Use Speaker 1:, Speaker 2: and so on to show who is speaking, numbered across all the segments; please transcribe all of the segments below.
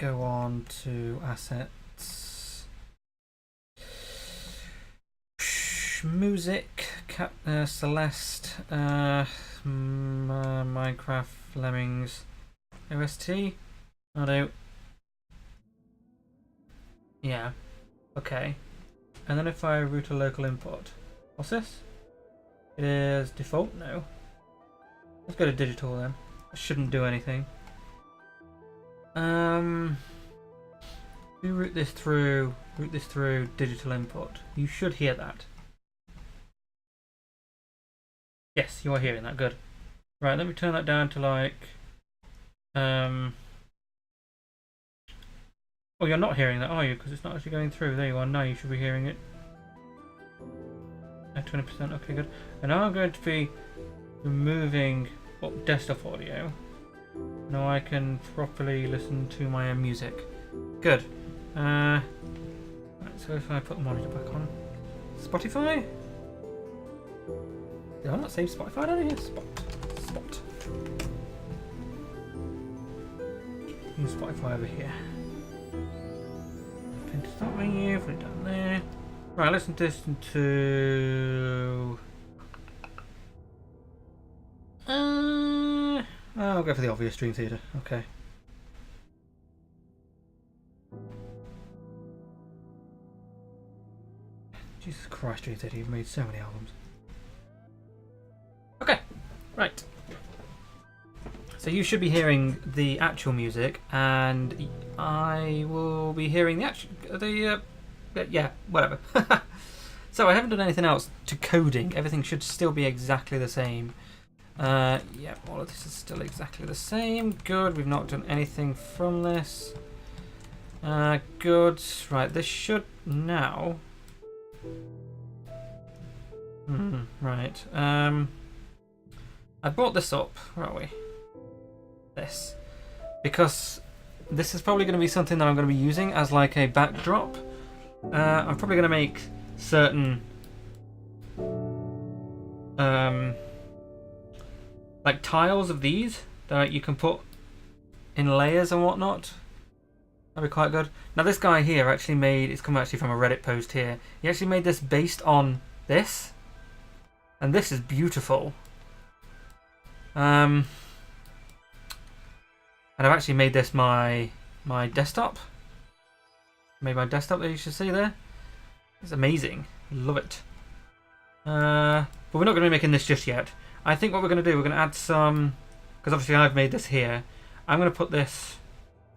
Speaker 1: go on to assets. Music, Celeste, Minecraft, Lemmings, OST. I do. Yeah. Okay. And then if I route a local import, what's this? It is default? No. Let's go to digital then. It shouldn't do anything. You route this through digital input. You should hear that. Yes, you are hearing that. Good. Right, let me turn that down to like. Oh, you're not hearing that, are you? Because it's not actually going through. There you are. Now you should be hearing it. At 20%. Okay, good. And now I'm going to be removing desktop audio. Now I can properly listen to my own music. Good. Right, so if I put the monitor back on. Spotify? Did I not save Spotify down here? Spot. Use Spotify over here. Pin to start menu, put it down there. Right, listen to. I'll go for the obvious Dream Theater. Okay. Jesus Christ, Dream Theater, you've made so many albums. Okay, right. So you should be hearing the actual music, and I will be hearing the yeah, whatever. So I haven't done anything else to coding. Everything should still be exactly the same. Yeah, all of this is still exactly the same. Good, we've not done anything from this. Good. Right, this should now. Right. I brought this up. Where are we? This. Because this is probably going to be something that I'm going to be using as like a backdrop. I'm probably going to make certain like tiles of these that you can put in layers and whatnot. That'd be quite good. Now this guy here actually made, it's come actually from a Reddit post here. He actually made this based on this. And this is beautiful. And I've actually made this my desktop. Made my desktop that you should see there. It's amazing. Love it. But we're not going to be making this just yet. I think what we're going to do, we're going to add some, because obviously I've made this here. I'm going to put this,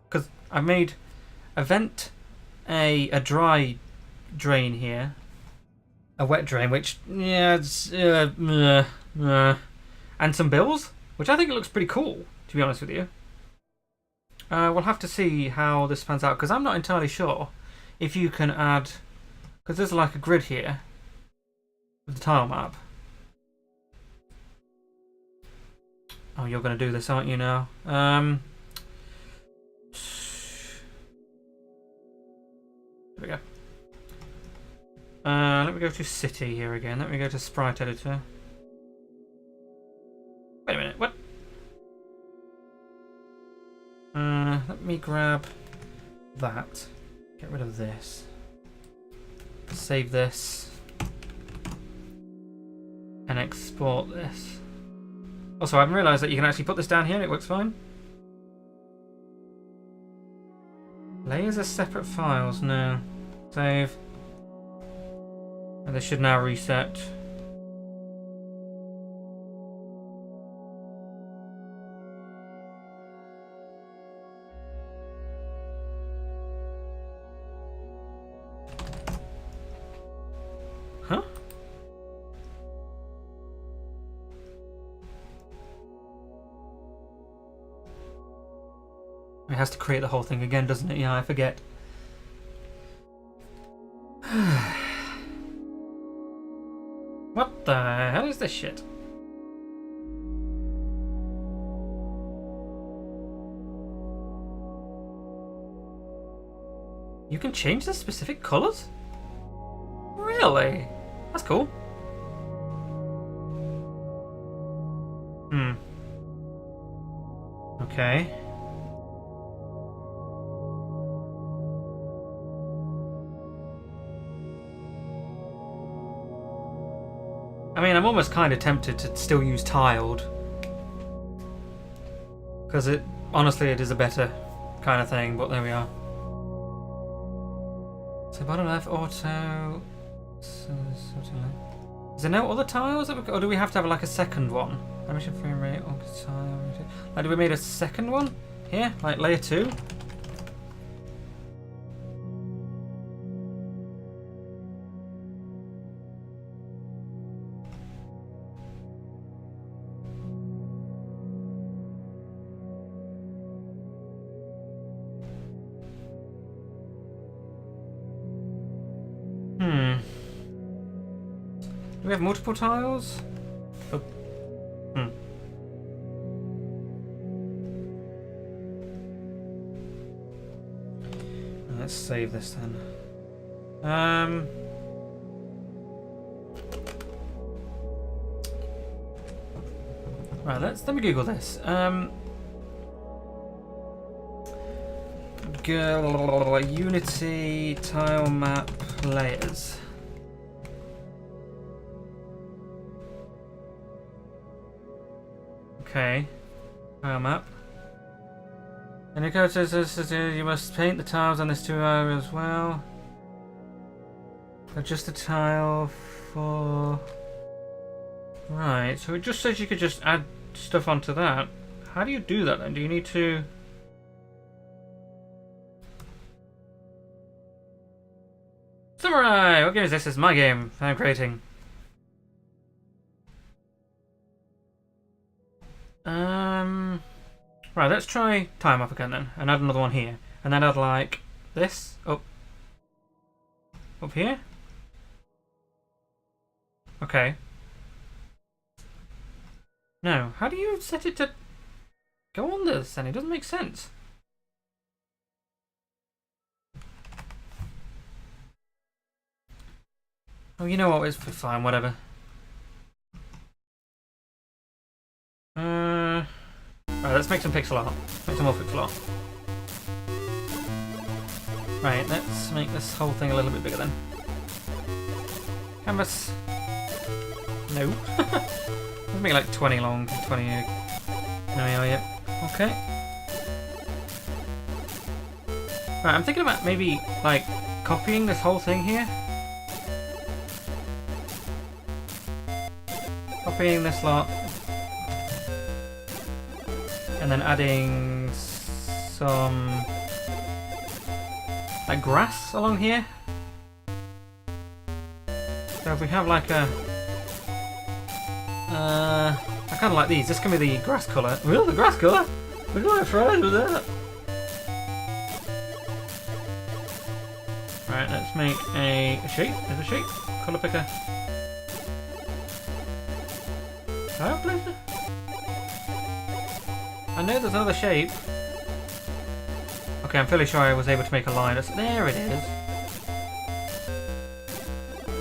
Speaker 1: because I've made a vent, a dry drain here, a wet drain, which, yeah, it's, and some bills, which I think it looks pretty cool, to be honest with you. We'll have to see how this pans out, because I'm not entirely sure if you can add, because there's like a grid here with the tile map. Oh, you're going to do this, aren't you now? There we go. Let me go to City here again. Let me go to Sprite Editor. Wait a minute, what? Let me grab that. Get rid of this. Save this. And export this. Also, I haven't realised that you can actually put this down here and it works fine. Layers are separate files. No. Save. And this should now reset. Huh? It has to create the whole thing again, doesn't it? Yeah, I forget. What the hell is this shit? You can change the specific colours? Really? That's cool. I mean, I'm almost kind of tempted to still use tiled. Because honestly, it is a better kind of thing, but there we are. So bottom left, auto... Is there no other tiles? Or do we have to have like a second one? Animation frame rate, tile... Like, do we made a second one? Here? Like layer 2? Do we have multiple tiles? Oh. Let's save this then. Right, let me Google this. Unity tile map layers. Okay, tile map. And it goes you must paint the tiles on this 2 area as well. Adjust the tile for... Right, so it just says you could just add stuff onto that. How do you do that then? Do you need to... Samurai! What game is this? This is my game I'm creating. Right, let's try time up again then, and add another one here. And then add like this up here. Okay. No, how do you set it to go on this then? It doesn't make sense. Oh, you know what? It's fine, whatever. Right, let's make some pixel art. Make some more pixel art. Right, let's make this whole thing a little bit bigger then. Canvas. No. Let's make it like 20 long, 20. There we are, yeah. Okay. Right, I'm thinking about maybe like copying this whole thing here. Copying this lot. And then adding some like grass along here. So if we have like a I kind of like these. This can be the grass colour. Really, the grass colour? We're not afraid with that. Right, let's make a shape. There's a shape. Colour picker. Can I have blender? I know there's another shape. Okay, I'm fairly sure I was able to make a line. There it is.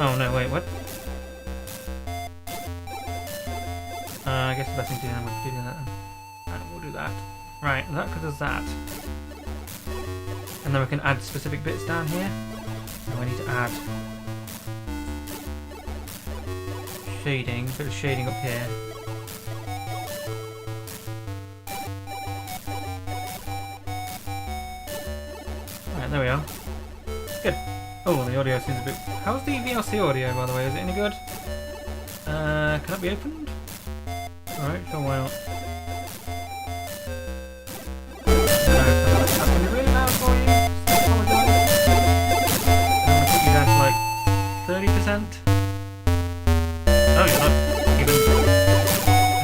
Speaker 1: Oh no, wait, what? I guess the best thing to do then would be doing that then. Right, we'll do that. Right, that does that. And then we can add specific bits down here. And we need to add shading, a bit of shading up here. There we are. Good. Oh, the audio seems a bit... How's the VLC audio, by the way? Is it any good? Can it be opened? Alright, sure, why not? That's going to be really loud for you. I'm going to put you down to like 30%. Oh, you're not even...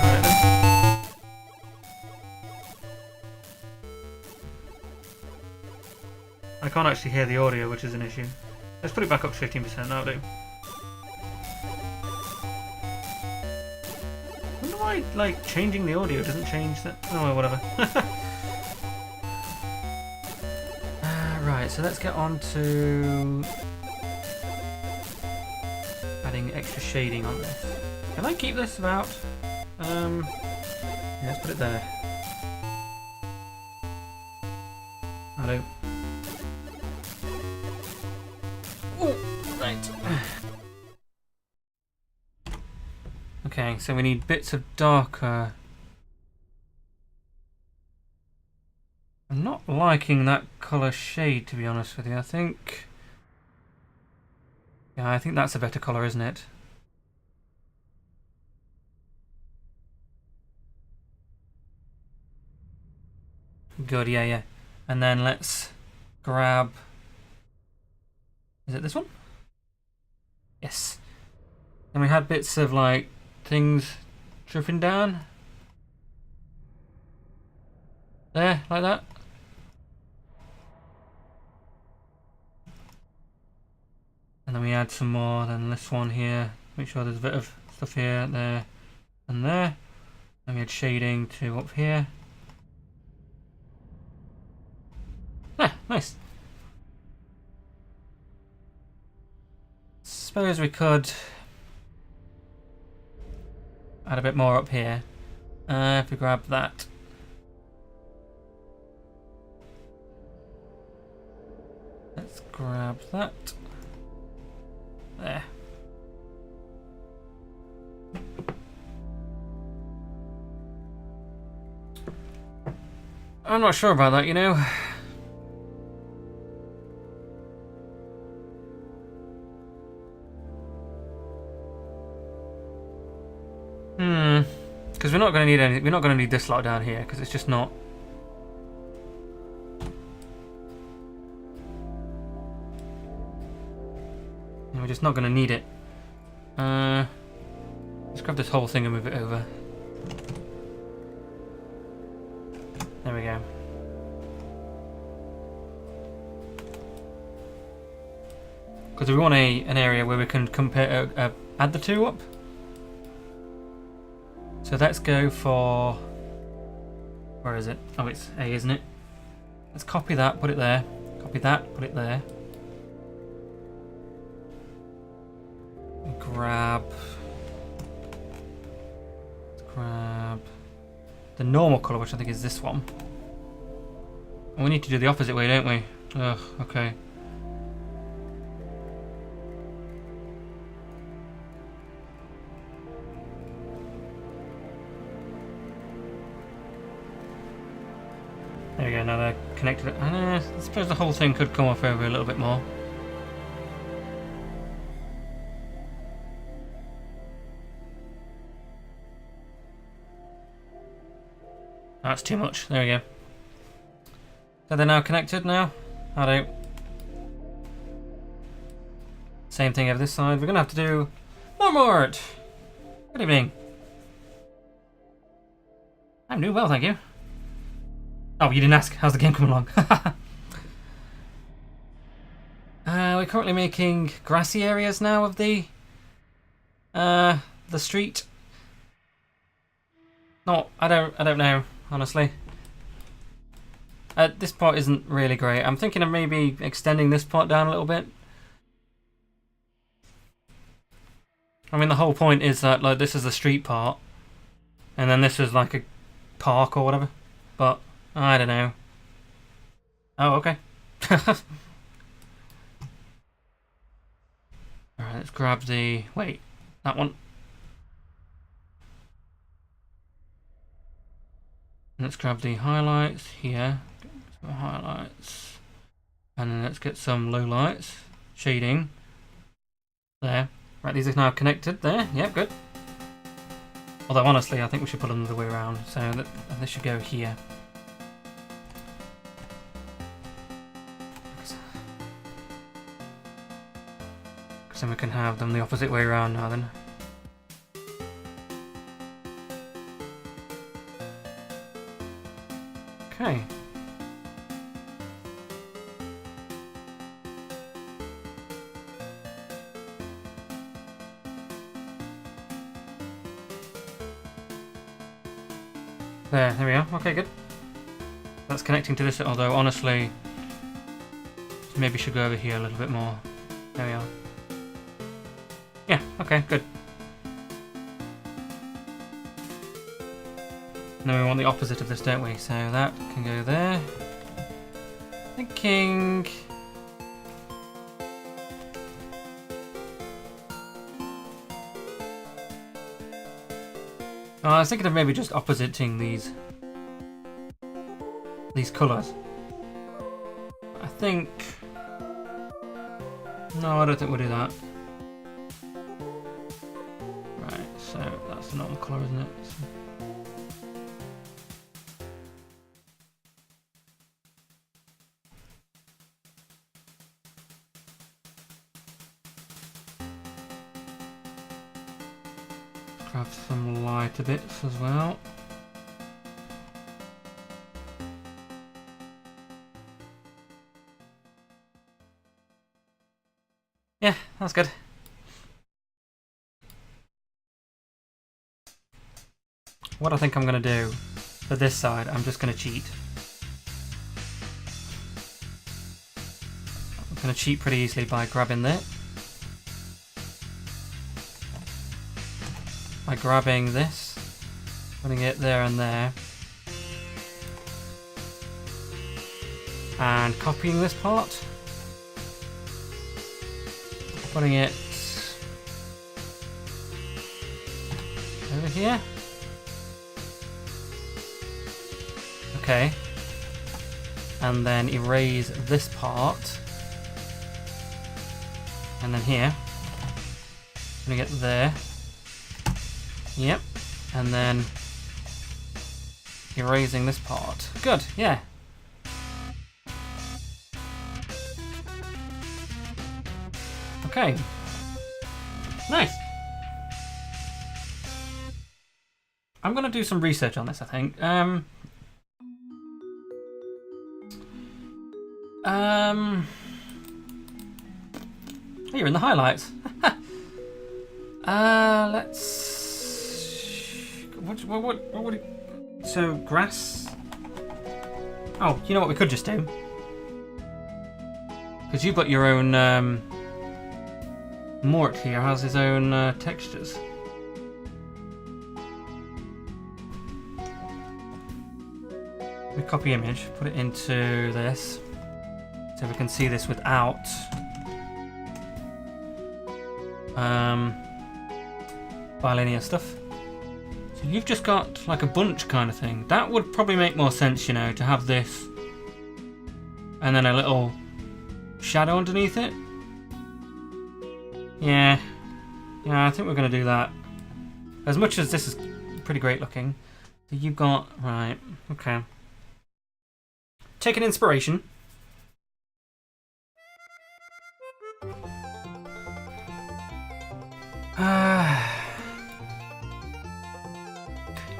Speaker 1: Alright then. I can't actually hear the audio, which is an issue. Let's put it back up to 15%, that'll do. I wonder why, like, changing the audio doesn't change that. Oh, well, whatever. Right, so let's get on to adding extra shading on this. Can I keep this about? Yeah, let's put it there. I do. Oh, right. Okay, so we need bits of darker. I'm not liking that colour shade, to be honest with you. I think... Yeah, I think that's a better colour, isn't it? Good, yeah, yeah. And then let's grab... Is it this one? Yes. And we had bits of, like, things dripping down. There, like that. And then we add some more, then this one here. Make sure there's a bit of stuff here, there, and there. And we add shading to up here. Ah, nice. Suppose we could add a bit more up here. If we grab that. Let's grab that. There. I'm not sure about that, you know. Because we're not going to need any. We're not going to need this lot down here because it's just not. We're just not going to need it. Let's grab this whole thing and move it over. There we go. Because we want an area where we can compare, add the two up. So let's go for... Where is it? Oh, it's A, isn't it? Let's copy that, put it there. Copy that, put it there. Grab the normal colour, which I think is this one. And we need to do the opposite way, don't we? Ugh, okay. There we go, now they're connected. I suppose the whole thing could come off over a little bit more. That's too much. There we go. So they're now connected now. I don't. Same thing over this side. We're going to have to do more art. Good evening. I'm doing well, thank you. Oh, you didn't ask. How's the game coming along? We're currently making grassy areas now of the street. No, I don't know, honestly. This part isn't really great. I'm thinking of maybe extending this part down a little bit. I mean, the whole point is that like this is the street part, and then this is like a park or whatever. But I don't know. Oh, okay. Alright, let's grab the... Wait, that one. Let's grab the highlights here. Some highlights. And then let's get some lowlights. Shading. There. Right, these are now connected there. Yep, good. Although, honestly, I think we should put them the other way around. So that this should go here. So we can have them the opposite way around now then. Okay. There we are. Okay, good. That's connecting to this, although honestly, maybe should go over here a little bit more. There we are. Yeah, okay, good. Now we want the opposite of this, don't we? So that can go there. Thinking... I was thinking of maybe just oppositing these colours. I think... No, I don't think we'll do that. Right, so that's the normal colour, isn't it? So... Grab some lighter bits as well. Yeah, that's good. What I think I'm going to do for this side, I'm just going to cheat. I'm going to cheat pretty easily by grabbing this. By grabbing this, putting it there and there, and copying this part, putting it over here. Okay, and then erase this part, and then here, putting it there. Yep, and then erasing this part. Good, yeah. Okay. Nice. I'm gonna do some research on this, I think. Oh, you're in the highlights. Let's. What would it... So, grass... Oh, you know what we could just do? Because you've got your own... Mort here has his own textures. We copy image, put it into this. So we can see this without... bilinear stuff. So you've just got like a bunch kind of thing. That would probably make more sense, you know, to have this and then a little shadow underneath it. Yeah, I think we're going to do that. As much as this is pretty great looking. So you've got, right, okay. Taking inspiration.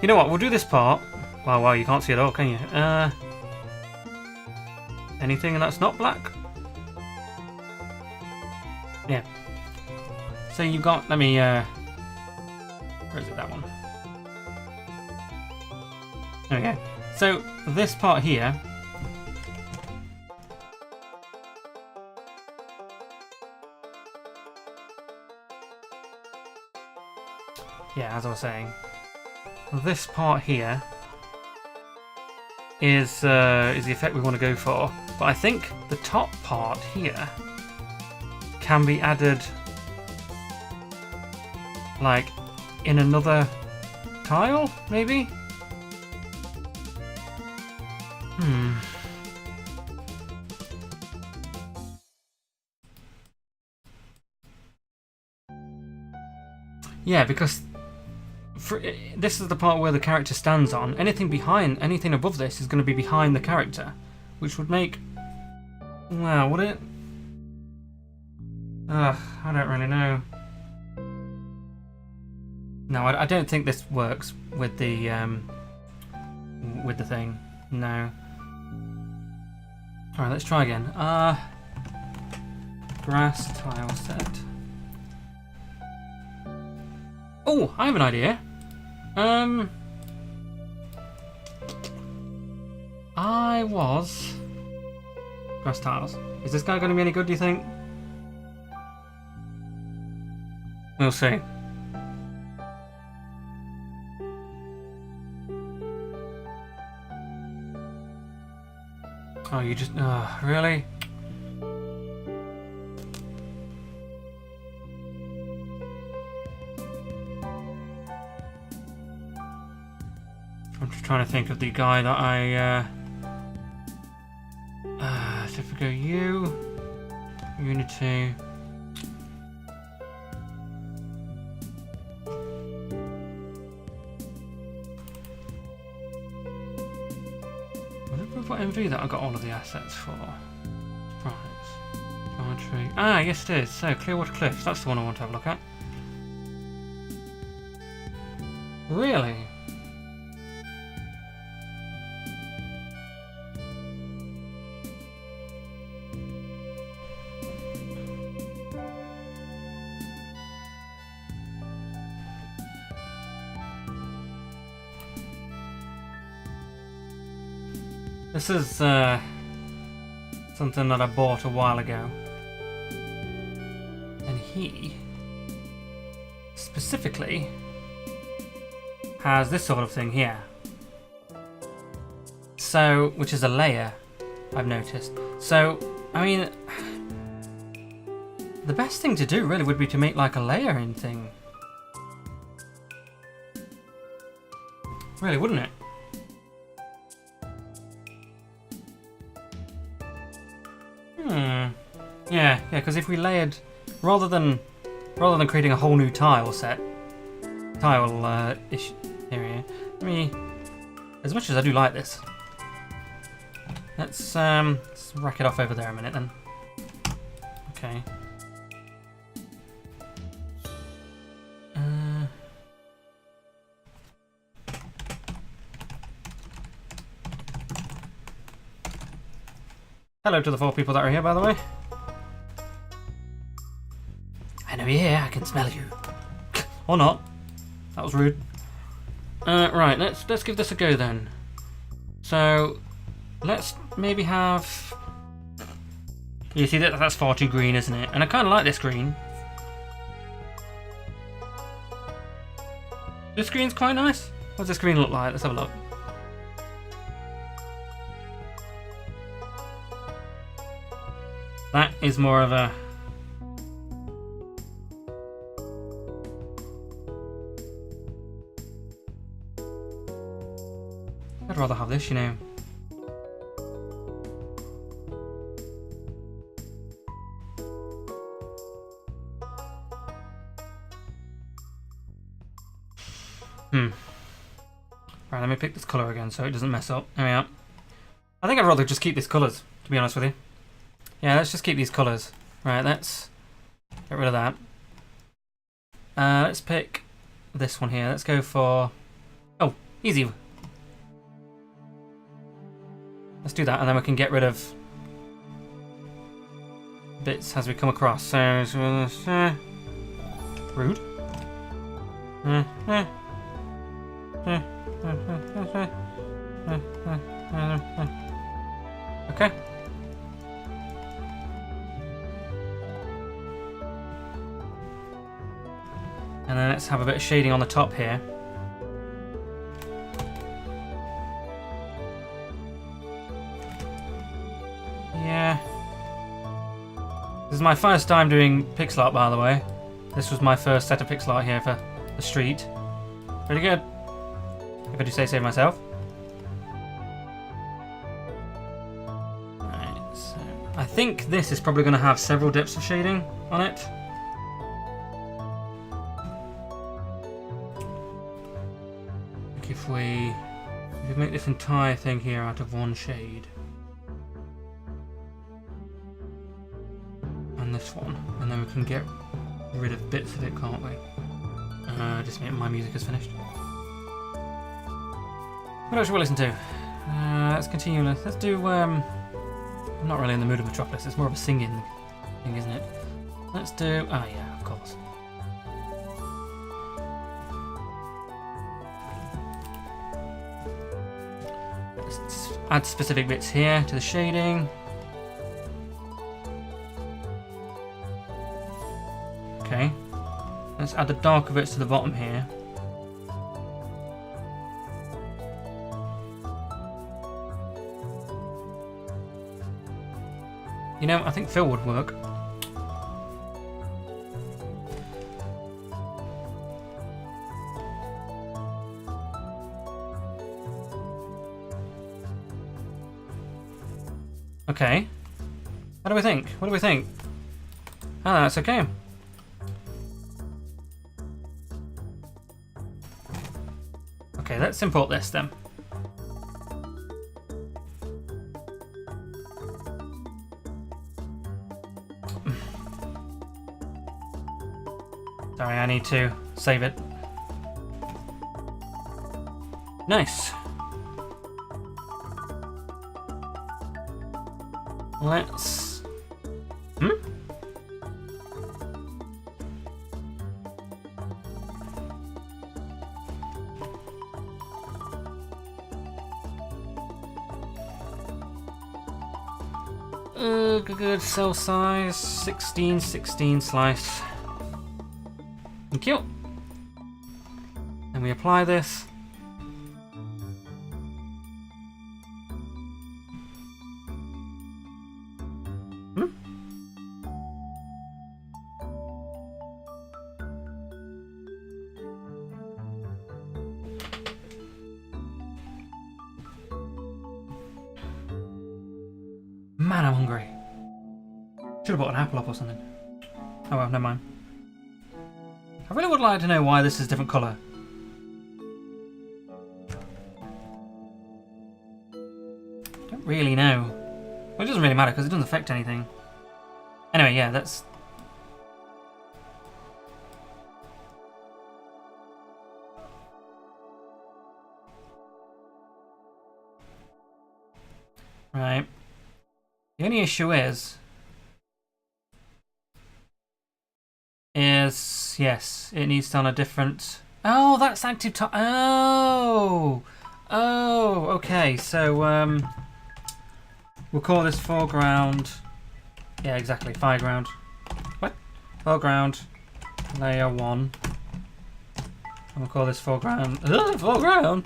Speaker 1: You know what, we'll do this part. Wow, you can't see it all, can you? Anything that's not black? Yeah. So you've got, let me, where is it, that one? There we go. So this part here, yeah, as I was saying, this part here is the effect we want to go for, but I think the top part here can be added like in another tile, maybe? Yeah, because this is the part where the character stands on. Anything above this is going to be behind the character, which would make... Well, would it? I don't really know. No, I don't think this works with the thing. No. Alright, let's try again. Grass tile set. Oh, I have an idea. Grass tiles. Is this guy going to be any good, do you think? We'll see. Oh, you just... really? trying to think of the guy that I... so if we go Unity... What MV that I got all of the assets for? Right. Geometry. Ah, yes it is. So, Clearwater Cliffs. That's the one I want to have a look at. Really? This is something that I bought a while ago. And he specifically has this sort of thing here. So, which is a layer, I've noticed. So, I mean, the best thing to do really would be to make like a layering thing. Really, wouldn't it? Yeah, because if we layered, rather than creating a whole new tile area. Let me, as much as I do like this, let's rack it off over there a minute then. Okay. Hello to the 4 people that are here, by the way. I know you're here. I can smell you. Or not. That was rude. Right, let's give this a go then. So, let's maybe have... You see, that's far too green, isn't it? And I kind of like this green. This green's quite nice. What does this green look like? Let's have a look. That is more of a... I'd rather have this, you know. Right, let me pick this colour again so it doesn't mess up. There we are. I think I'd rather just keep these colours, to be honest with you. Yeah, let's just keep these colours. Right, let's get rid of that. Let's pick this one here. Let's go for... Oh, easy. Let's do that, and then we can get rid of bits as we come across. So, rude. Okay. And then let's have a bit of shading on the top here. Yeah. This is my first time doing pixel art, by the way. This was my first set of pixel art here for the street. Pretty good, if I do say so myself. Right, so I think this is probably going to have several depths of shading on it. If we make this entire thing here out of one shade, and this one, and then we can get rid of bits of it, can't we? Just my music is finished. What else should we listen to? Let's continue. Let's do. I'm not really in the mood of Metropolis. It's more of a singing thing, isn't it? Let's do. Oh yeah, of course. Let's add specific bits here to the shading. Okay. Let's add the darker bits to the bottom here. You know, I think fill would work. Okay. What do we think? What do we think? Ah, that's okay. Okay, let's import this then. Sorry, I need to save it. Nice. Let's... good cell size, 16 slice. Thank you. And we apply this. Man, I'm hungry. Should have bought an apple up or something. Oh well, never mind. I really would like to know why this is a different colour. Don't really know. Well, it doesn't really matter because it doesn't affect anything. Anyway, yeah, that's... Right. The only issue is, yes, it needs to on a different... Oh, that's active top. Oh! Oh, okay, so, we'll call this foreground. Yeah, exactly, foreground. What? Foreground, layer 1. And we'll call this foreground. Foreground!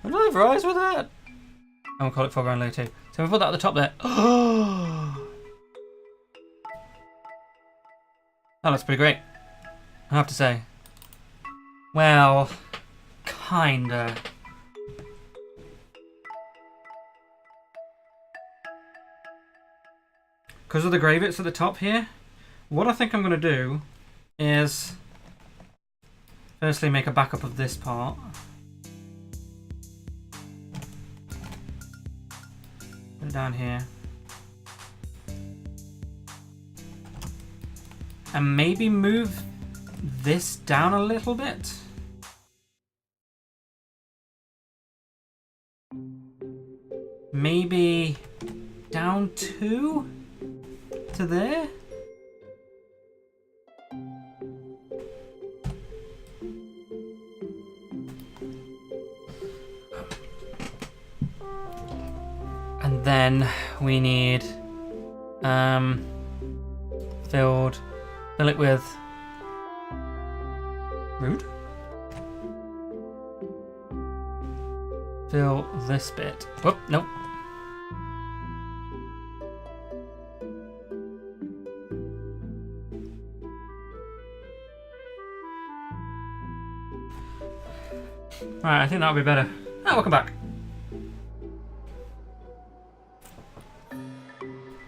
Speaker 1: I'm not surprised with that! And we'll call it foreground layer 2. So we put that at the top there. Oh, that's pretty great, I have to say. Well, kinda. Because of the grey bits at the top here, what I think I'm going to do is firstly make a backup of this part. Put it down here. And maybe move this down a little bit. Maybe down 2 to there. And then we need fill it with rude. Fill this bit. Whoop, nope. Right, I think that'll be better. Ah, welcome back.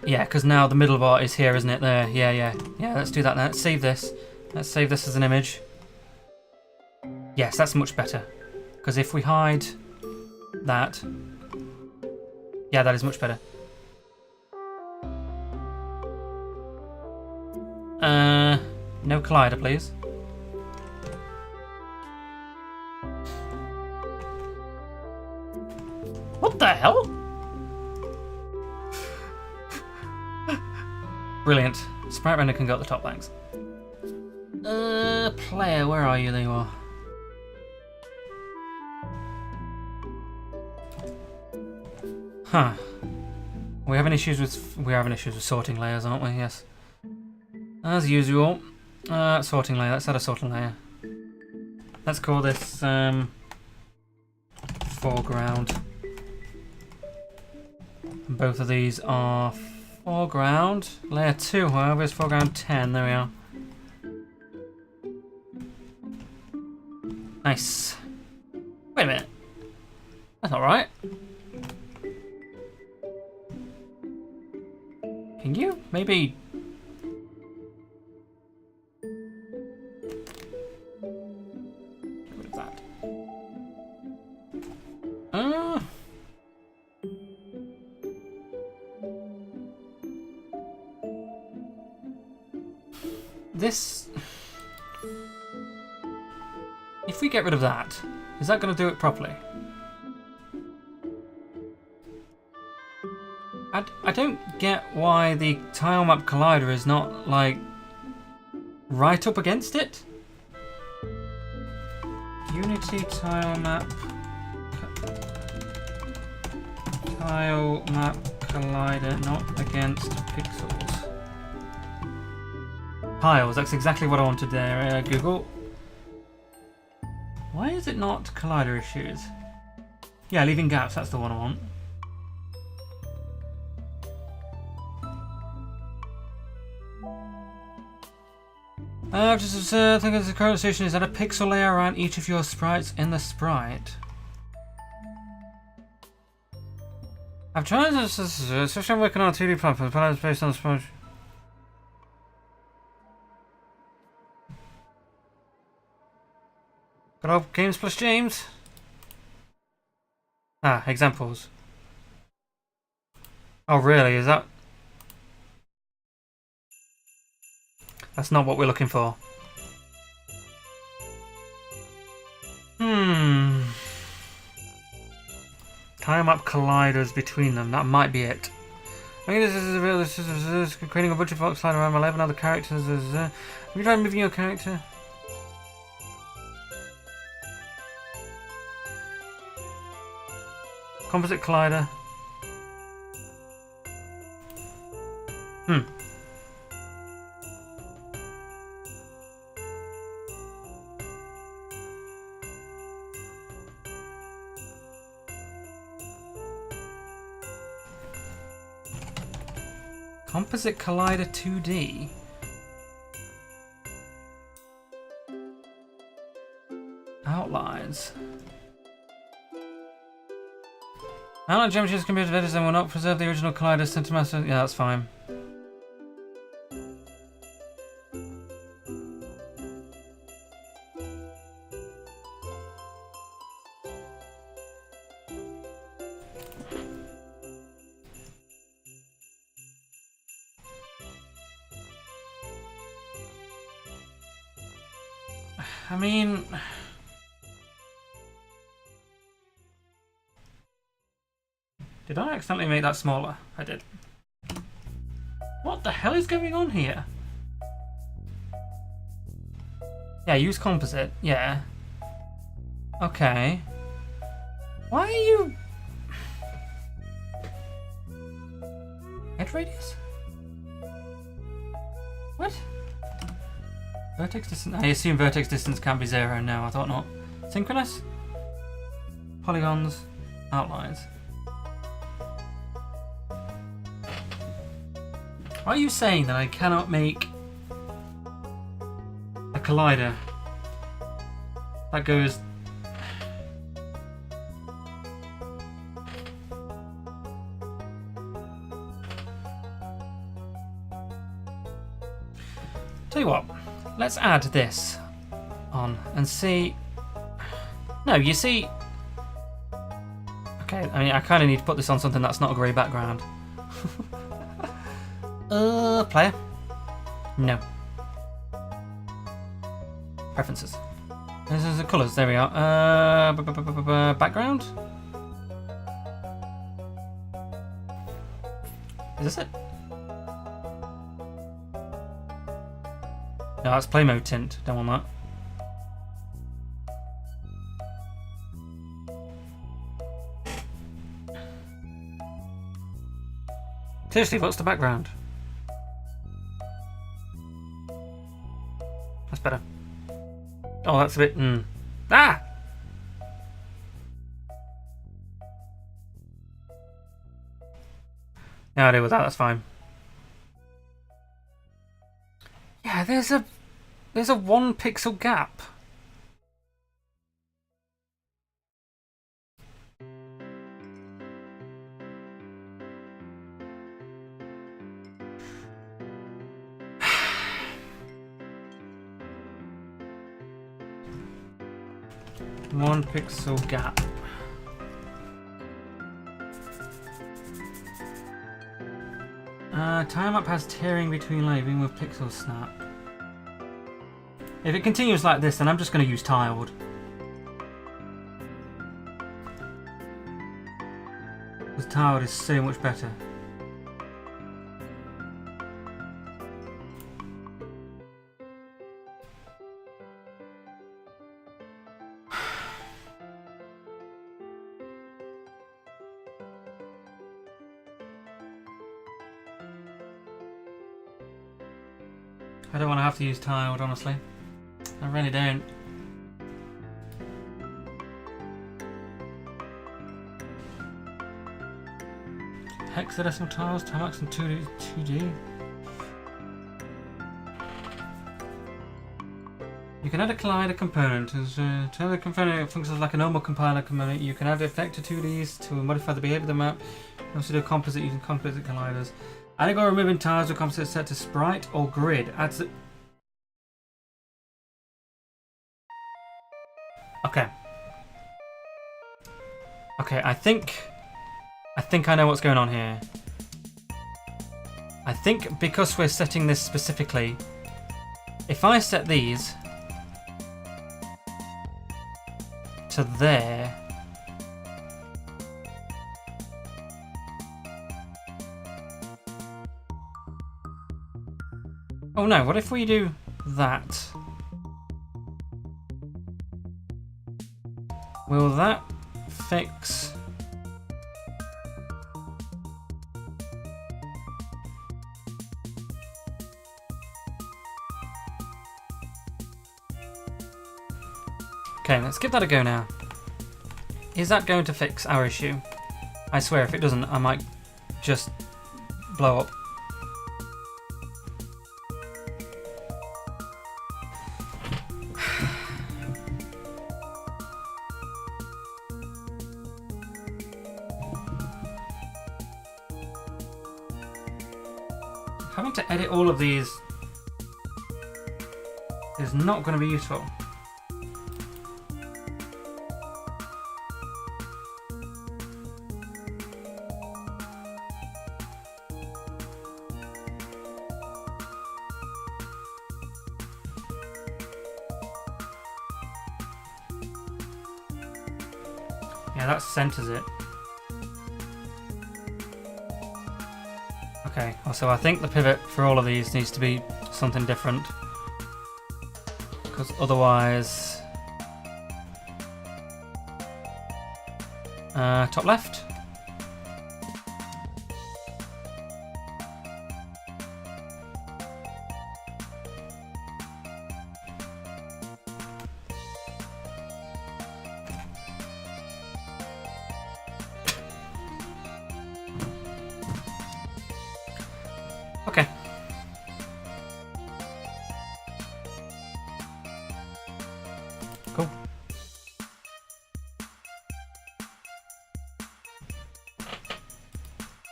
Speaker 1: Yeah, because now the middle bar is here, isn't it? There. Yeah, let's do that now. Let's save this. Let's save this as an image. Yes, that's much better. Because if we hide that... Yeah, that is much better. No collider, please. What the hell? Brilliant. Sprite render can go at the top, thanks. Player, where are you? There you are. Huh. We're having issues with sorting layers, aren't we? Yes. As usual. Sorting layer. Let's add a sorting layer. Let's call this foreground. And both of these are foreground. Layer 2, however, is foreground 10. There we are. Nice. Wait a minute. That's not right. Can you maybe... Get rid of that. This... If we get rid of that, is that going to do it properly? I don't get why the tile map collider is not, like, right up against it. Unity tile map collider, not against pixels. Piles, that's exactly what I wanted there, Google. Why is it not collider issues? Yeah, leaving gaps, that's the one I want. I've just think the current solution is add a pixel layer around each of your sprites in the sprite. I've tried this, especially I'm working on a 2D platform, but it's based on sprite. Good old Games plus James. Ah, examples. Oh really, is that... That's not what we're looking for. Time up colliders between them, that might be it. I think this is creating a bunch of blocks slide around 11 other characters. Have you tried moving your character? Composite collider. Composite collider 2D. Outlines. Outline geometries can be edited and will not preserve the original collider centimeter. Yeah, that's fine. I mean... Did I accidentally make that smaller? I did. What the hell is going on here? Yeah, use composite. Yeah. Okay. Why are you... Head radius? What? Vertex distance? I assume vertex distance can be 0 now. I thought not. Synchronous? Polygons? Outlines? Are you saying that I cannot make a collider that goes... Tell you what, let's add this on and see... No, you see... Okay, I mean, I kind of need to put this on something that's not a grey background. Player? No. Preferences. This is the colours, there we are. Background? Is this it? No, that's play mode tint. Don't want that. Seriously, what's the background? That's better. Oh, that's a bit... Ah! Yeah, I'll deal with that, that's fine. Yeah, there's a 1 pixel gap. 1 pixel gap. Time up has tearing between leaving with pixel snap. If it continues like this, then I'm just going to use tiled. Because tiled is so much better. I don't want to have to use tiled, honestly. I really don't. Hexadecimal tiles, Timax and 2D. You can add a collider component. To add a component functions like a normal compiler component. You can add effect to 2Ds to modify the behavior of the map. You can also do a composite using composite colliders. Adding or removing tiles with composite set to sprite or grid adds the... Okay. Okay, I think I know what's going on here. I think because we're setting this specifically, if I set these to there, oh no, what if we do that? Will that fix... Okay, let's give that a go now. Is that going to fix our issue? I swear if it doesn't, I might just blow up. Having to edit all of these is not going to be useful. Yeah, that centers it. Okay, also I think the pivot for all of these needs to be something different. Because otherwise... top left. Okay. Cool.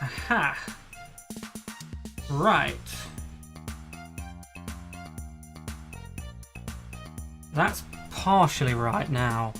Speaker 1: Aha. Right. That's partially right now.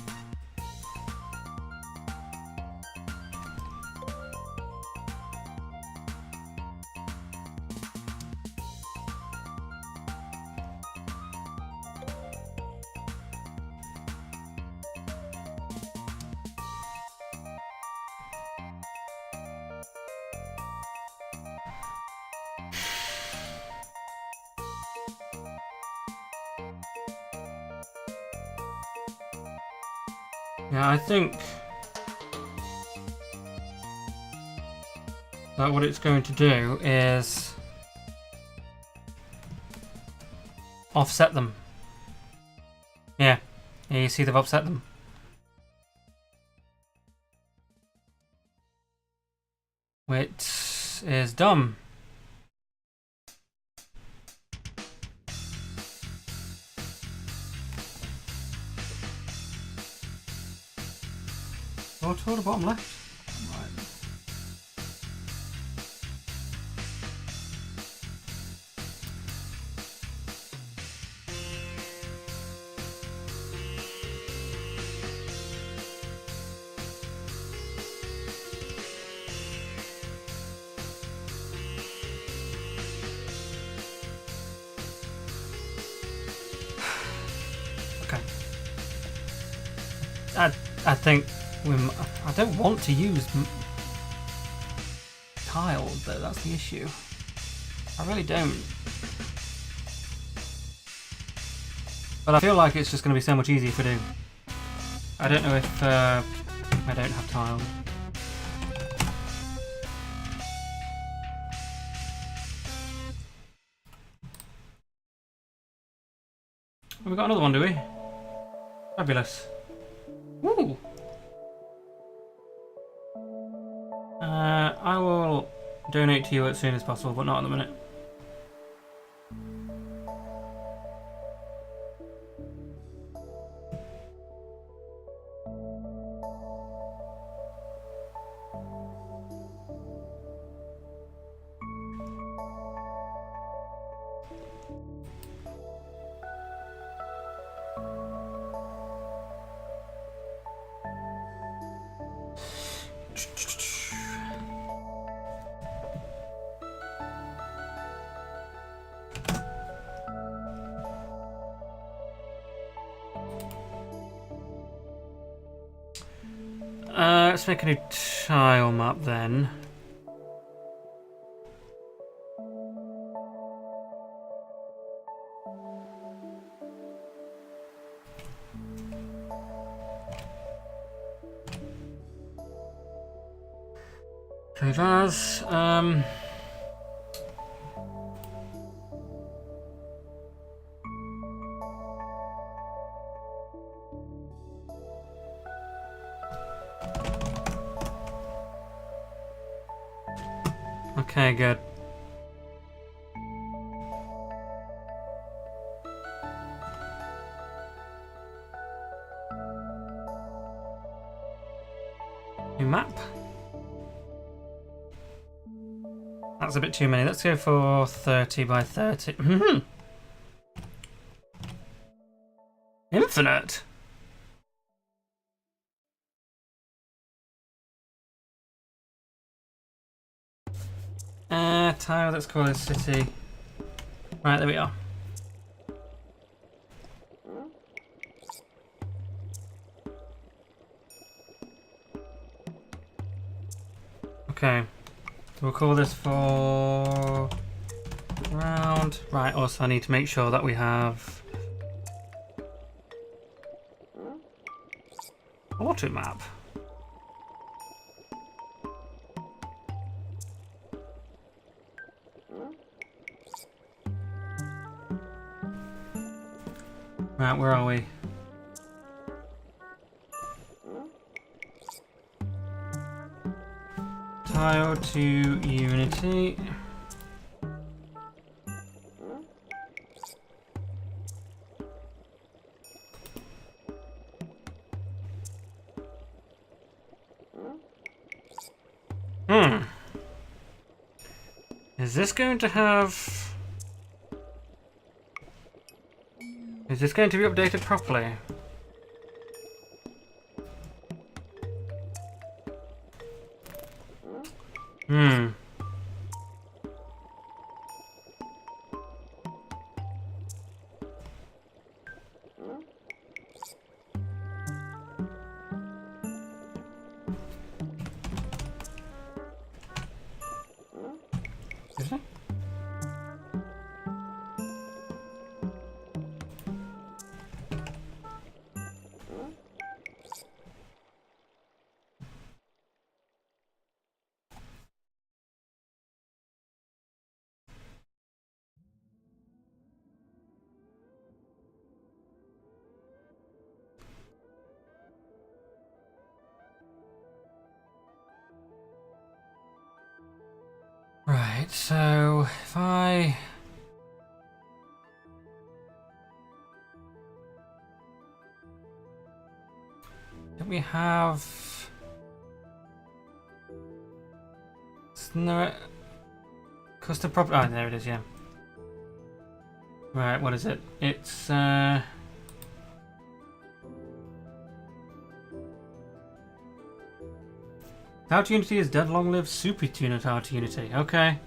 Speaker 1: Yeah, I think that what it's going to do is offset them. Yeah, you see they've offset them. Which is dumb. Or toward the bottom left. Right. I think I don't want to use tiles though. That's the issue. I really don't. But I feel like it's just going to be so much easier if we do. I don't know if I don't have tiles. We got another one, do we? Fabulous. Woo! I will donate to you as soon as possible, but not at the minute. Let's make a new tile map then. Save as. Okay, good. New map. That's a bit too many. Let's go for 30 by 30. Infinite. Tile, let's call it city. Right, there we are. Okay. We'll call this for round. Right, also I need to make sure that we have auto map. Right, where are we? Tile to Unity. Is this going to have... Is this going to be updated properly? Is it? Right, so if I... Don't we have... No, custom property... Oh, there it is, yeah. Right, what is it? It's... Tower to Unity is dead, long live Super Tuner Tower to Unity. Okay.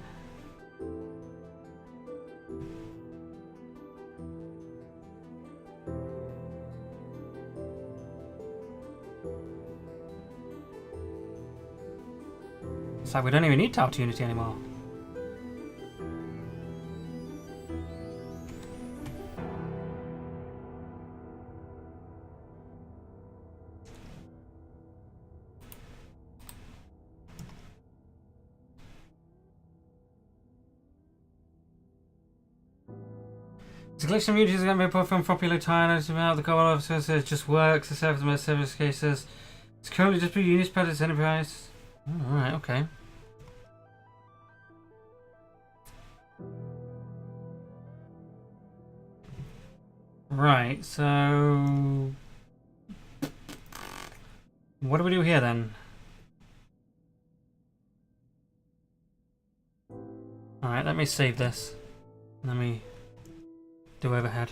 Speaker 1: It's like we don't even need Tower to Unity anymore. The collection of Unity is going to be put from properly tired about the goal officers. It just works. The service in most service cases. It's currently just for Unity Predators Enterprise. Alright, okay. Right, so what do we do here then? Alright, let me save this. Let me do overhead.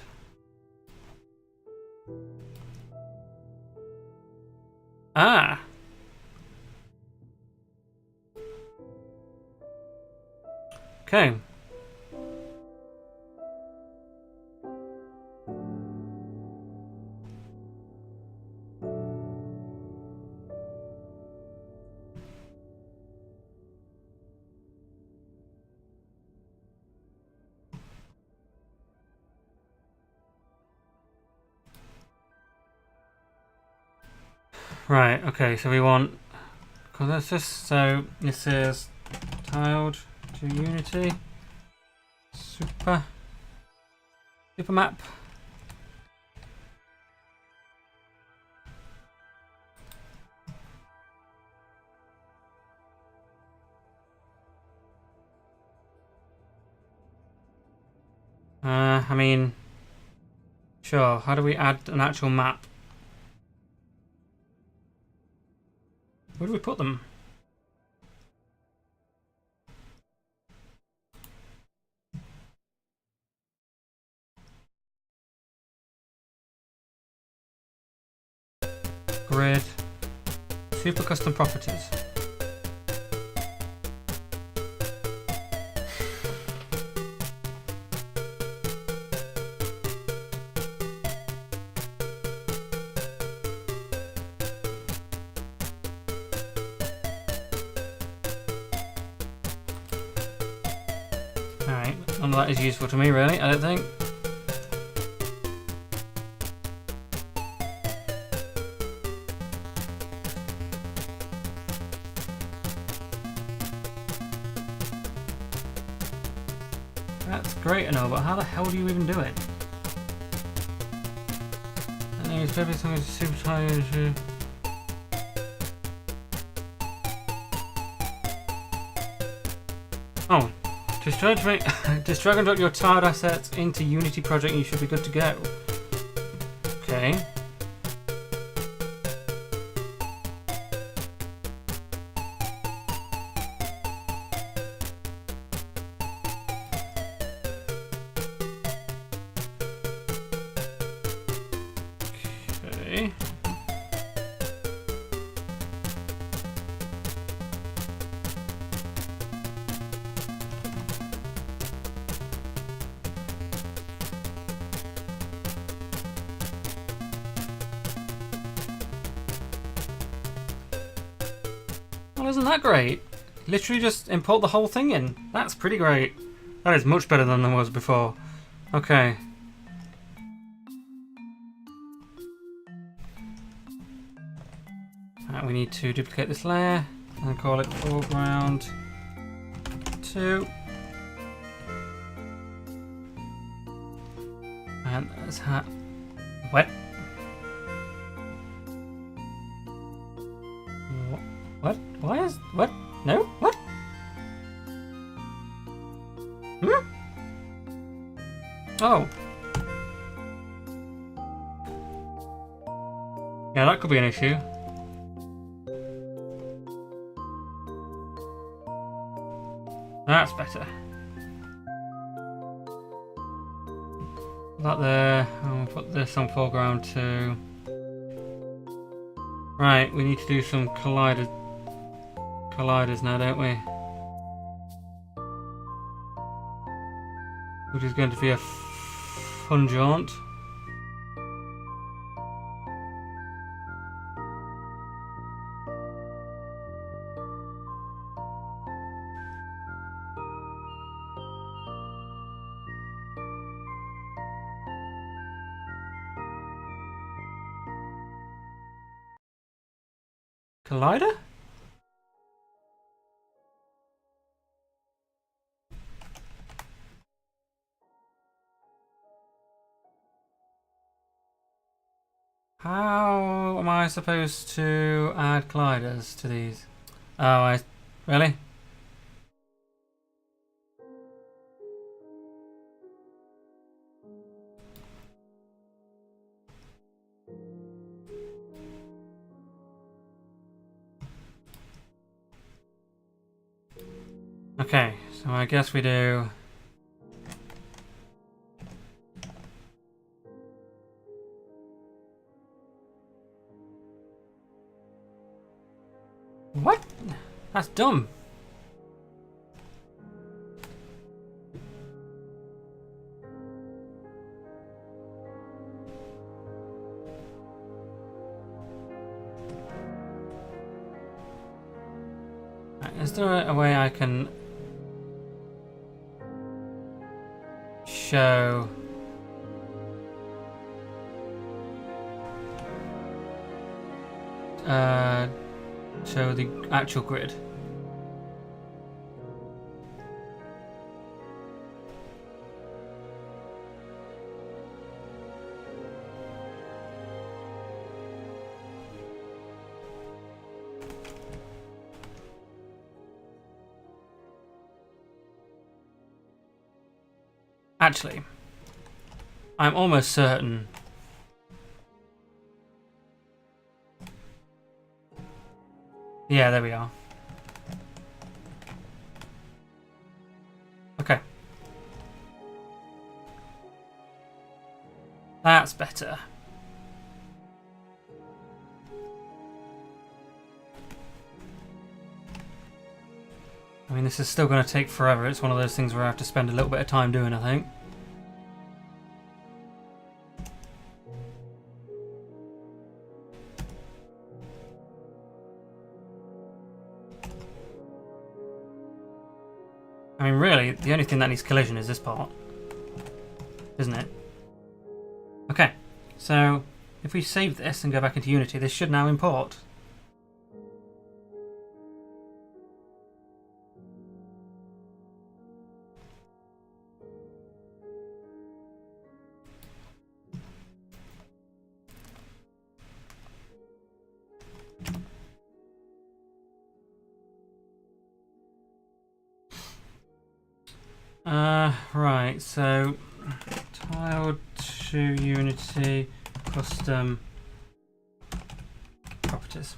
Speaker 1: Ah! Okay. Right, okay, so we want, so this is tiled to Unity, super map. I mean, sure, how do we add an actual map? Where do we put them? Grid. Super custom properties. Alright, none of that is useful to me really, I don't think. That's great and all, but how the hell do you even do it? Anyways, maybe something super tired. Oh, just try to make, just drag and drop your tiled assets into Unity project and you should be good to go. Okay. Okay. Well, isn't that great? Literally just import the whole thing in. That's pretty great. That is much better than there was before. Okay. Right, we need to duplicate this layer and call it foreground 2. And that's what? What? Why is what? No? What? Oh. Yeah, that could be an issue. That's better. Put that there, and we'll put this on foreground too. Right, we need to do some colliders now, don't we? Which is going to be a fun jaunt. Collider? How am I supposed to add colliders to these? Oh, really? Okay, so I guess we do. What? That's dumb. Is there a way I can show show the actual grid? Actually, I'm almost certain. Yeah, there we are. Okay. That's better. I mean, this is still going to take forever. It's one of those things where I have to spend a little bit of time doing, I think. I mean, really, the only thing that needs collision is this part. Isn't it? Okay, so if we save this and go back into Unity, this should now import. Right, so tile to Unity custom properties.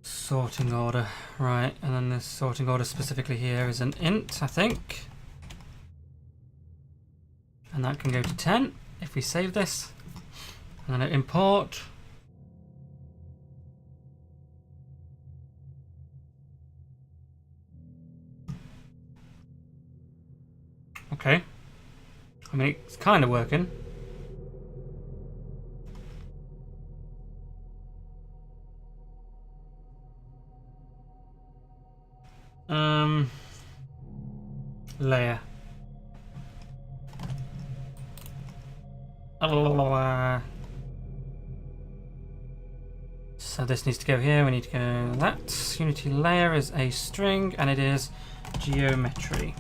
Speaker 1: Sorting order, right, and then this sorting order specifically here is an int, I think. And that can go to 10 if we save this. And then import. Okay. I mean, it's kind of working. Layer. So this needs to go here, we need to go that. Unity layer is a string and it is geometry.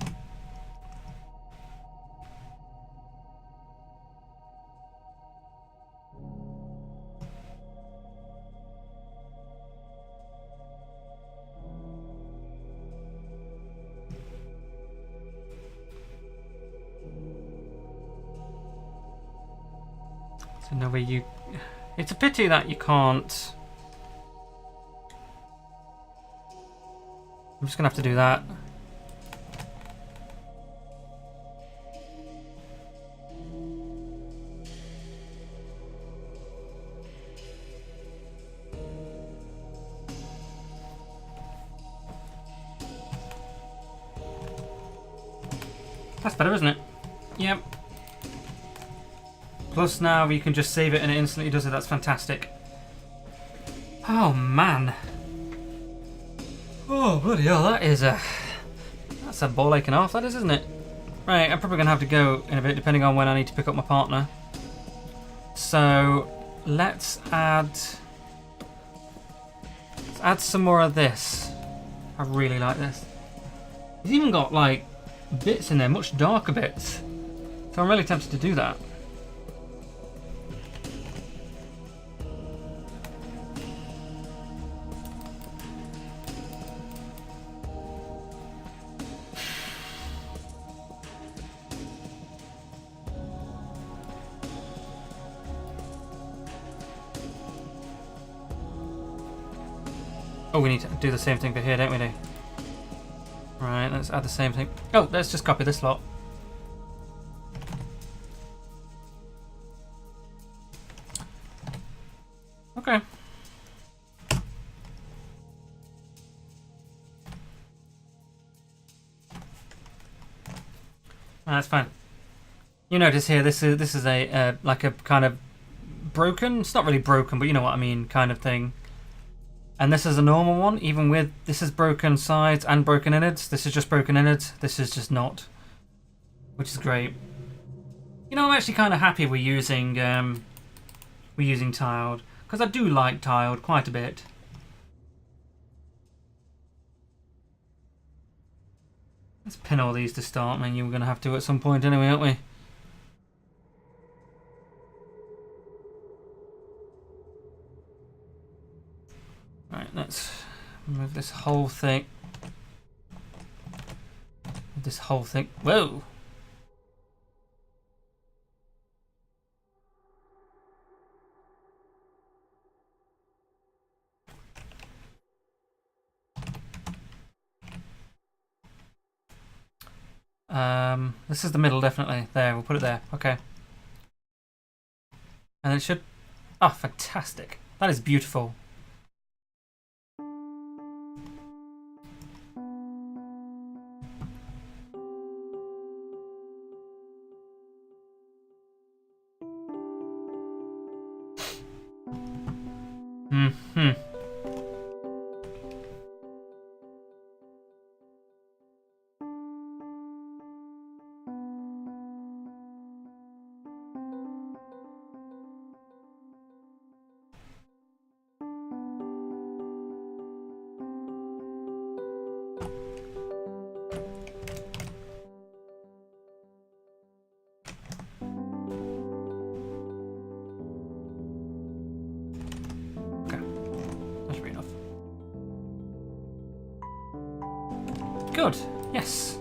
Speaker 1: So no way you... It's a pity that you can't... I'm just gonna have to do that. That's better, isn't it? Yep. Plus now you can just save it and it instantly does it. That's fantastic. Oh man. Oh bloody hell, that's a ball aching off, that is, isn't it? Right, I'm probably gonna have to go in a bit depending on when I need to pick up my partner. So let's add some more of this. I really like this. It's even got like bits in there, much darker bits. So I'm really tempted to do that. Oh, we need to do the same thing for here, don't we? Right, let's add the same thing. Oh, let's just copy this lot. Okay. That's fine. You notice here, this is a like a kind of broken. It's not really broken, but you know what I mean, kind of thing. And this is a normal one, even with this is broken sides and broken innards. This is just broken innards. This is just not, which is great. You know, I'm actually kind of happy we're using tiled, because I do like tiled quite a bit. Let's pin all these to start. I mean, we're going to have to at some point anyway, aren't we? Right, let's move this whole thing. This whole thing. Whoa! This is the middle, definitely. There, we'll put it there. Okay. And it should... Oh, fantastic. That is beautiful. Mm-hmm. Good. Yes.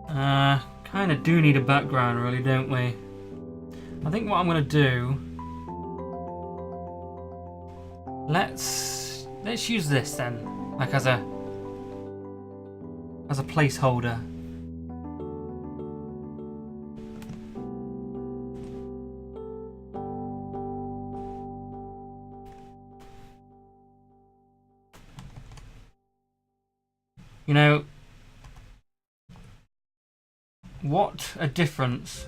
Speaker 1: Kind of do need a background, really, don't we? I think what I'm going to do... Let's use this then, like as a placeholder. You know, what a difference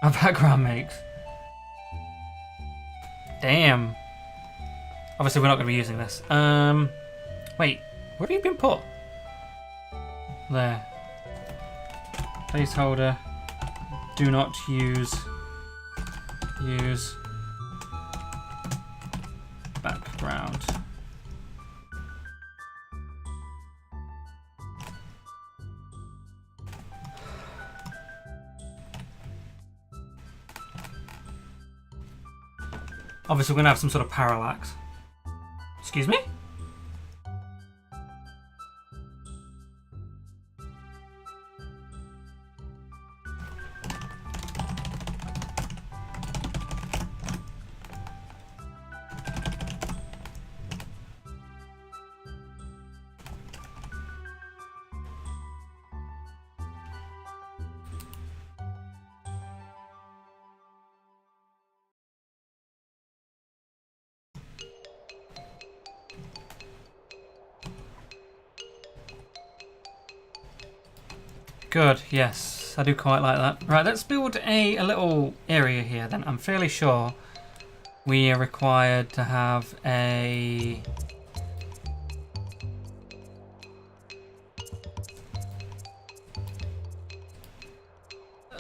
Speaker 1: a background makes. Damn. Obviously, we're not going to be using this. Wait, where have you been put? There. Placeholder. Do not use background. Obviously, we're going to have some sort of parallax. Excuse me? Good, yes. I do quite like that. Right, let's build a little area here then. I'm fairly sure we are required to have a...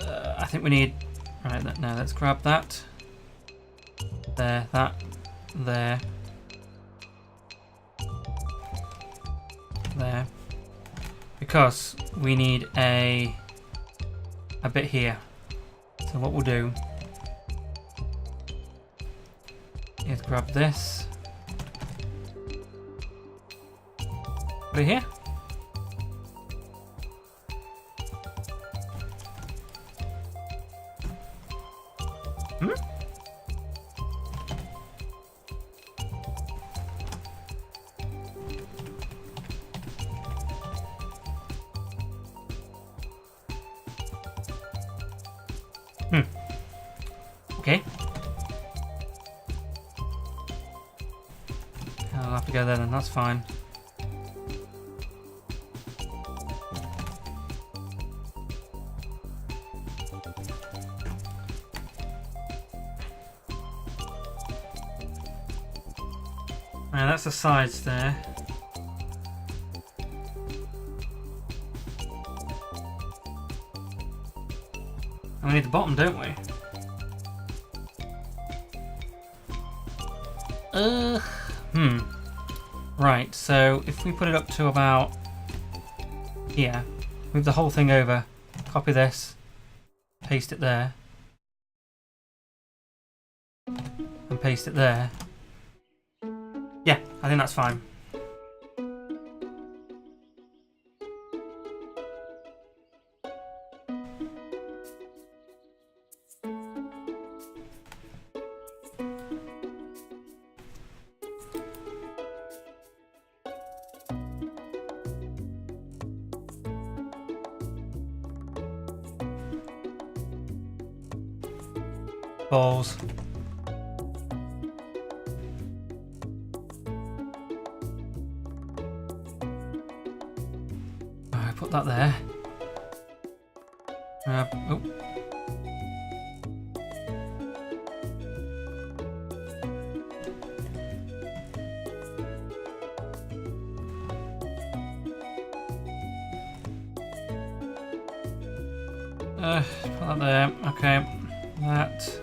Speaker 1: I think we need... Right, now let's grab that. There, that, there. There. Because we need a bit here. So what we'll do is grab this. Put it here. Okay. I'll have to go there then, that's fine. Right, that's the sides there. And we need the bottom, don't we? Right, so if we put it up to about here, move the whole thing over, copy this, paste it there, and paste it there. Yeah, I think that's fine. Balls. Alright, put that there. Oh. Put that there. Okay. That.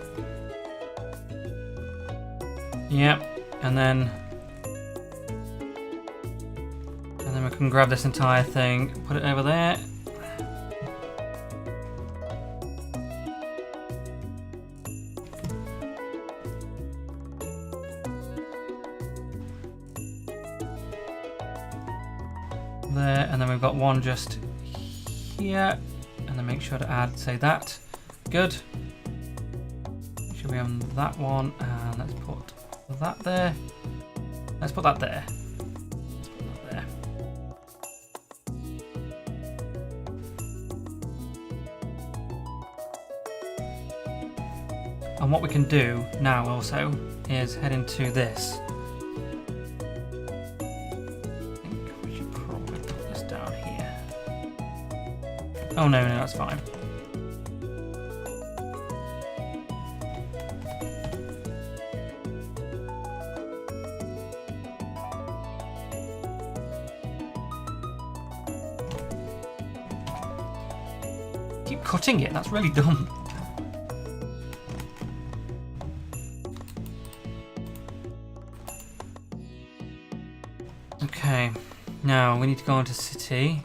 Speaker 1: Yep, and then we can grab this entire thing, put it over there. There, and then we've got one just here, and then make sure to add, say that. Good. Make sure we have that one, and let's put that there. Let's put that there. Let's put that there. And what we can do now also is head into this. I think we should probably put this down here. Oh no, that's fine. Keep cutting it, that's really dumb. Okay, now we need to go into city.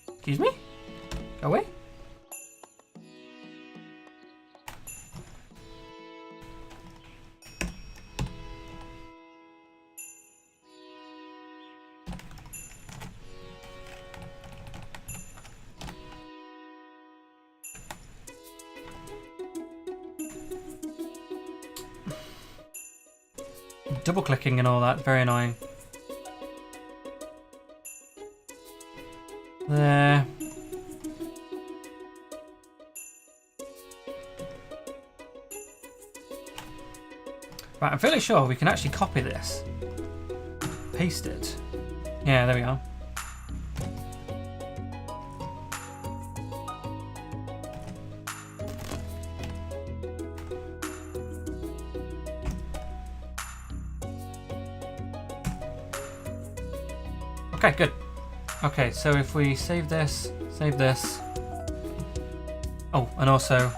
Speaker 1: Excuse me? Go away. Double clicking and all that, very annoying. There. Right, I'm fairly sure we can actually copy this. Paste it. Yeah, there we are. Okay, good. Okay, so if we save this. Oh, and also...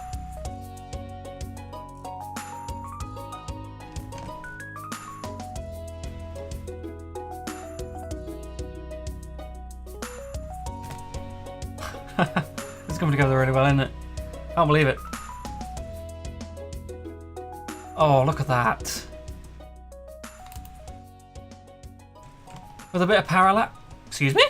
Speaker 1: It's coming together really well, isn't it? Can't believe it. Oh, look at that. With a bit of parallax. Excuse me?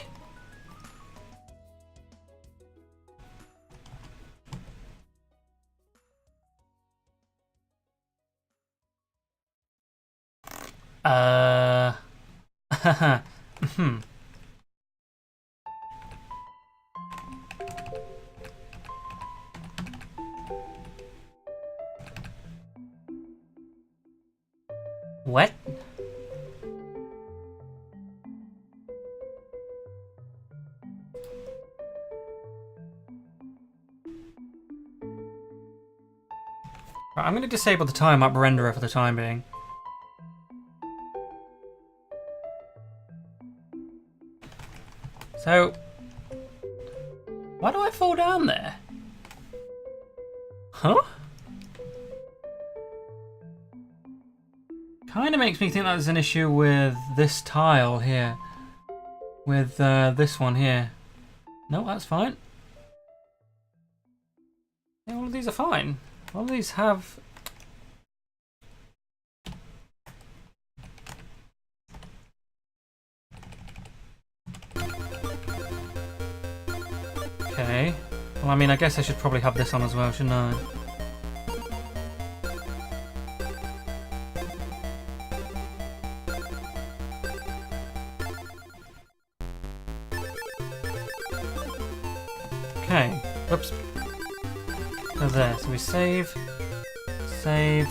Speaker 1: What? Right, I'm going to disable the time-up renderer for the time being. So, why do I fall down there? Huh? Kind of makes me think that there's an issue with this tile here. With this one here. No, that's fine. Yeah, all of these are fine. All of these have... Okay. Well, I mean, I guess I should probably have this on as well, shouldn't I? Okay. Oops. So there. So we save. Save.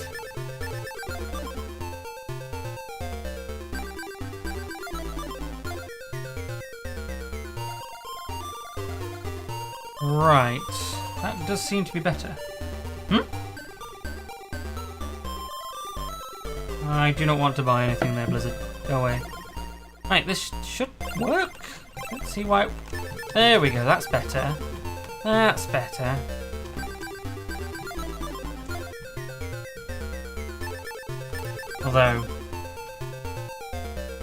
Speaker 1: Right. That does seem to be better. I do not want to buy anything there, Blizzard. Go away. Right, this should work. Let's see why... There we go, that's better. That's better. Although...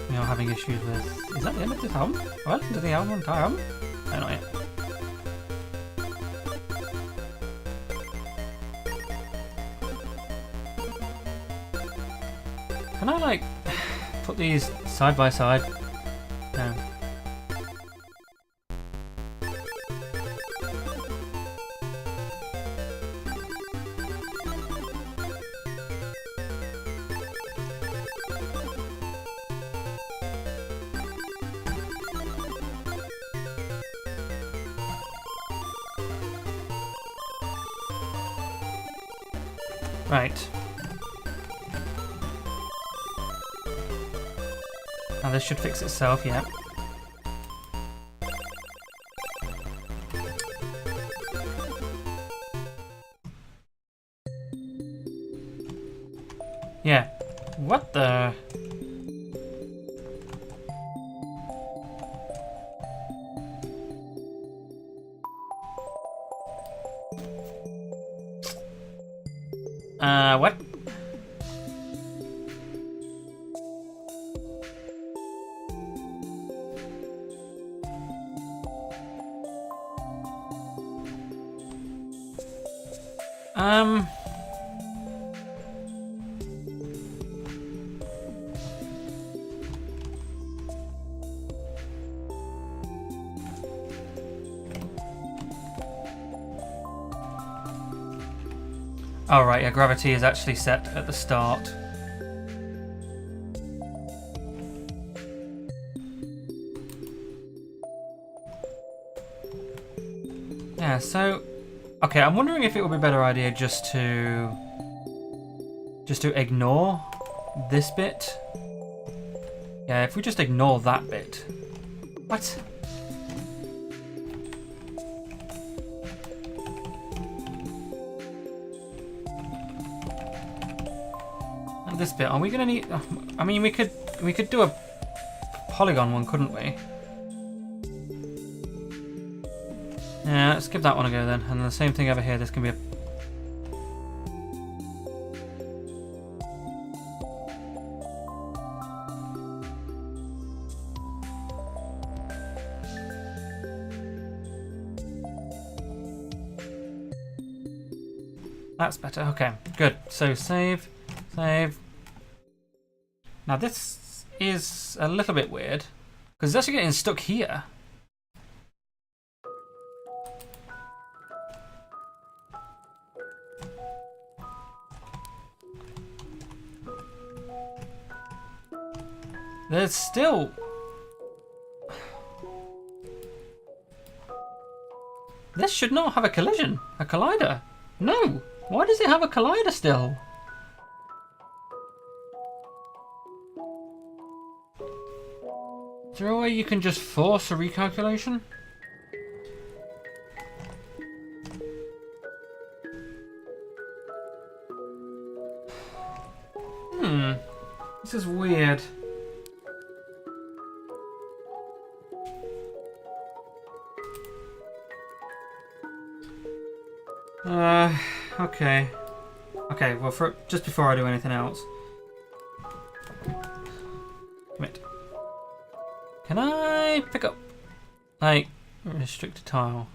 Speaker 1: we are having issues with... Is that the end of this album? Have I listened to the album, entire album? No, not yet. Can I, like, put these side by side? No. Right. Now this should fix itself, yeah. Yeah. What the... what? Oh right, yeah, gravity is actually set at the start. Yeah, so... Okay, I'm wondering if it would be a better idea just to ignore this bit. Yeah, if we just ignore that bit. What? And this bit, are we gonna need... I mean, we could do a polygon one, couldn't we? let's give that one a go then. And then the same thing over here. This can be a... That's better. Okay, good. So save, save. Now this is a little bit weird because it's actually getting stuck here. There's still... This should not have a collision. A collider. No. Why does it have a collider still? Is there a way you can just force a recalculation? This is weird. Okay. Okay, well, just before I do anything else. Commit. Can I pick up, like, restricted tile?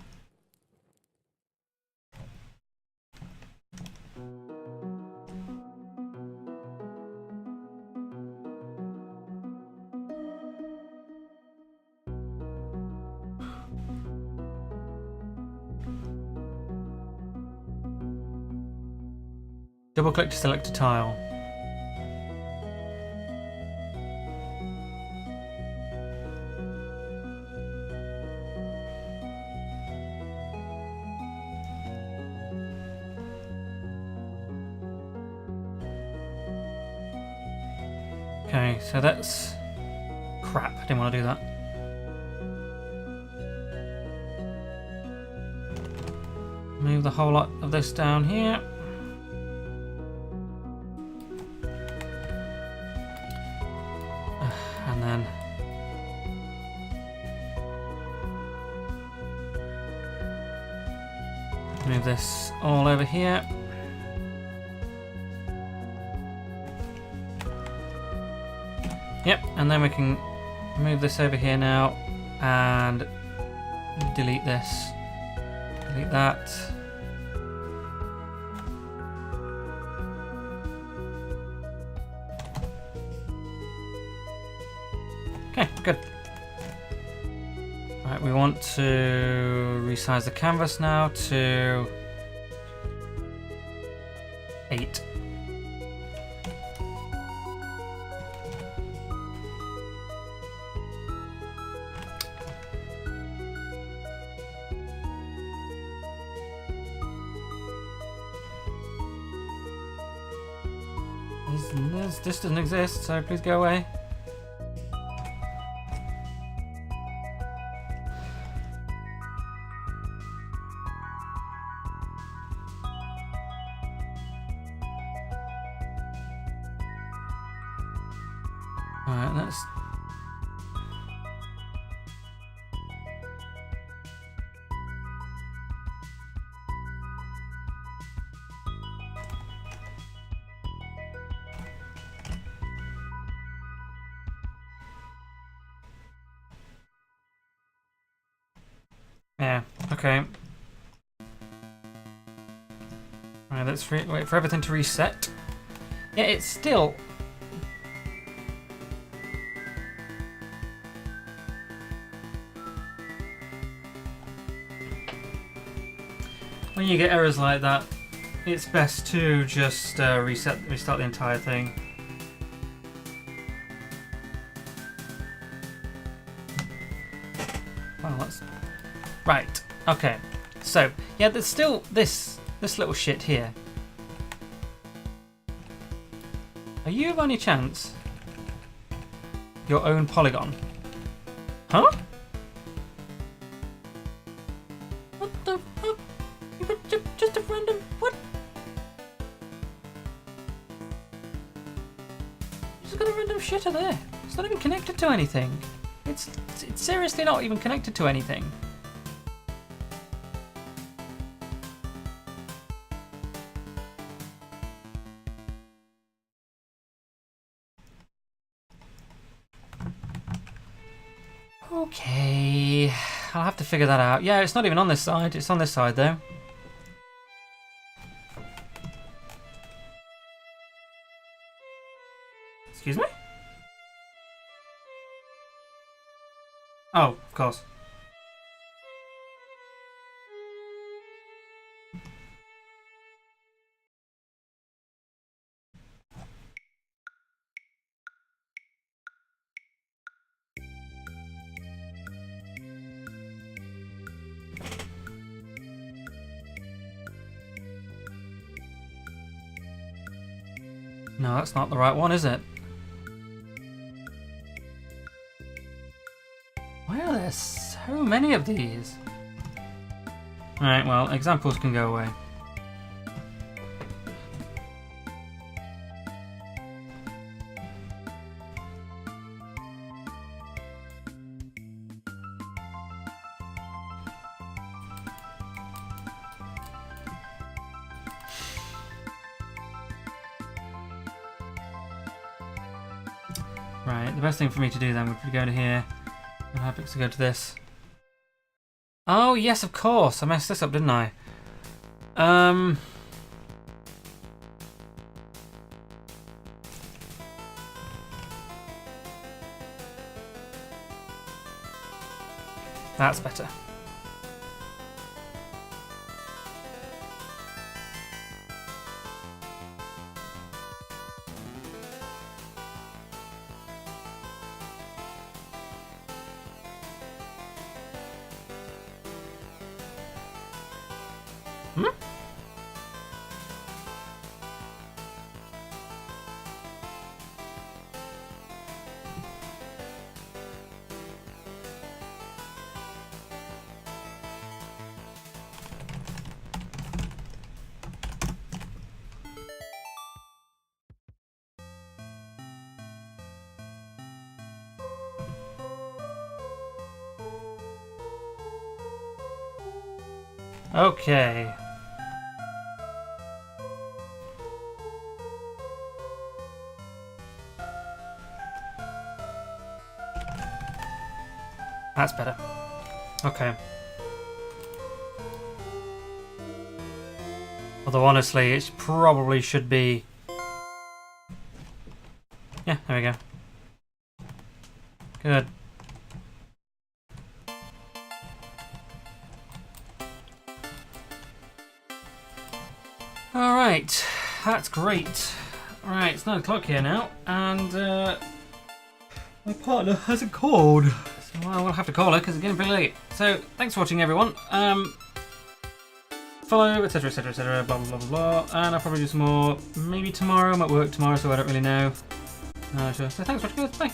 Speaker 1: Double click to select a tile. Okay, so that's crap. I didn't want to do that. Move the whole lot of this down here. And then move this all over here. Yep, and then we can move this over here now and delete this. Delete that. Okay, good. Right, we want to resize the canvas now to 8. This doesn't exist, so please go away. Alright, let's... Yeah, okay. Alright, let's wait for everything to reset. Yeah, it's still... When you get errors like that, it's best to just restart the entire thing. Well, that's... Right, okay. So, yeah, there's still this little shit here. Are you by any chance your own polygon? Huh? What the fuck? You got just a random... What? You just got a random shitter there. It's not even connected to anything. It's seriously not even connected to anything. Okay, I'll have to figure that out. Yeah, it's not even on this side. It's on this side, though. Excuse me? Oh, of course. No, that's not the right one, is it? Why are there so many of these? Alright, well, examples can go away. Right, the best thing for me to do then would be to go to here and Hypix to go to this. Oh, yes, of course. I messed this up, didn't I? That's better. Hmm? Okay. That's better. Okay. Although honestly, it probably should be... Yeah, there we go. Good. Alright, that's great. Alright, it's 9 o'clock here now, and my partner hasn't called. So I will have to call her because it's getting pretty late. So, thanks for watching everyone. Follow, etc, etc, etc, blah, blah, blah, blah, and I'll probably do some more maybe tomorrow. I'm at work tomorrow, so I don't really know. Sure. So thanks for watching, guys. Bye.